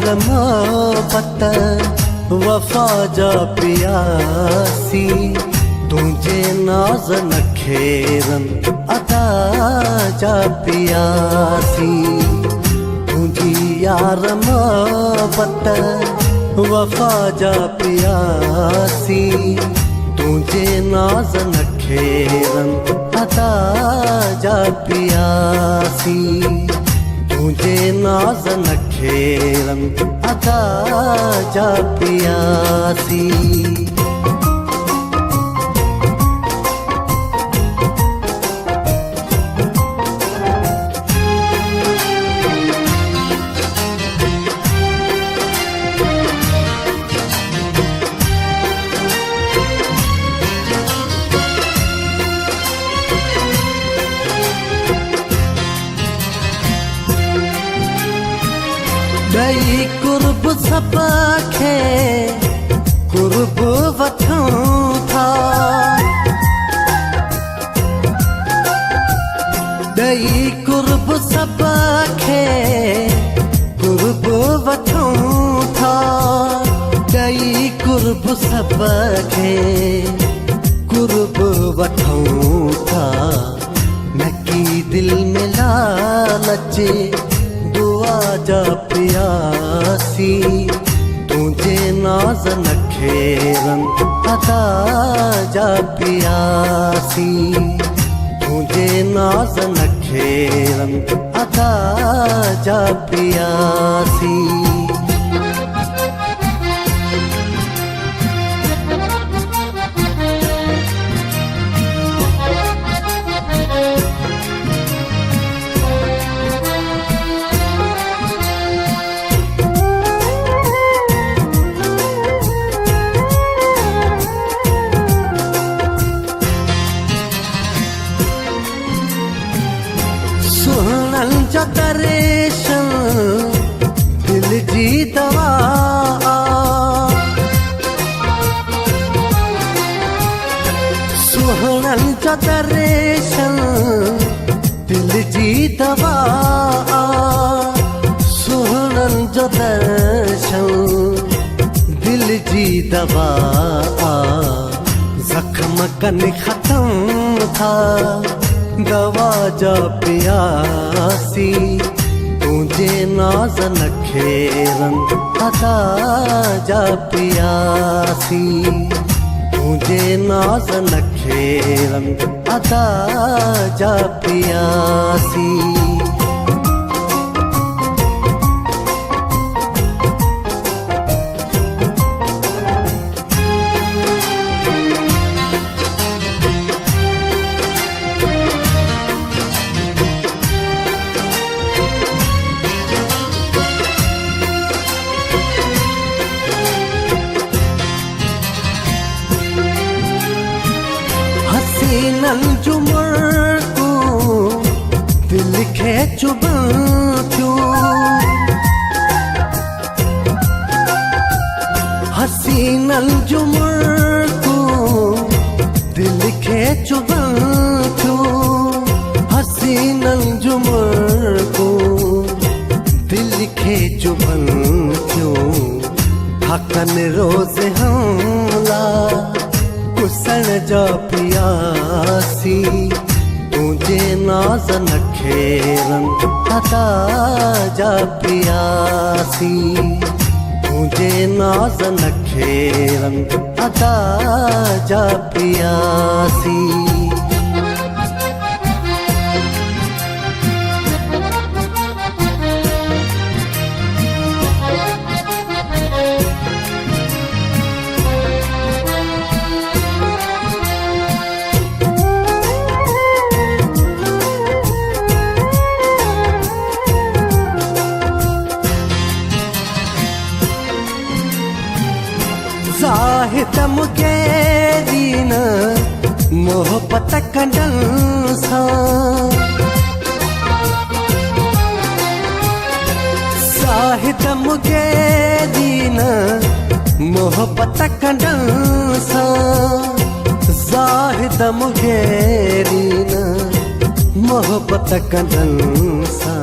यार मोहब्बत वफा जा प्यासी तुझे नाज नखेरन अदा जा प्यासी तुझी यार मोहब्बत वफा जा प्यासी तुझे नाज नखेरन अदा जा प्यासी तुझे नाज नखेरन अदा जा प्यासी दई कुर्ब सबके कुर्ब वठूं था दई कुर्ब सबके कुर्ब वठूं था दई कुर्ब सबके कुर्ब वठूं था नकी दिल में लालच दुआ जा प्यासी तुझे नाज नखेरन अदा जा प्यासी तुझे नाज नखेरन अदा जा प्यासी सुहनन जा दरेशन दिल जी दवा सुहनन जा दरेशन दिल जी दवा सुहनन जा दरेशन दिल जी दवा जख्म कन खत्म था दवा जा प्यासी तुझे नाज नखेरन अदा जा प्यासी तुझे नाज नखेरन अदा जा प्यासी हसीनन जुमर को दिल खे चुबन क्यों हसीनन जुमर को दिल खे चुबन क्यों हसीनन जुमर को दिल खे चुबन क्यों हकन रोज हमला कुसन जा प्यासी तुझे नाज नखेरन अदा जा प्यासी तुझे नाज नखेरन अदा जा प्यासी साहितम के दीन मोहब्बत कंडन सा साहितम के दीन मोहब्बत कंडन सा साहितम के दीन मोहब्बत कंडन सा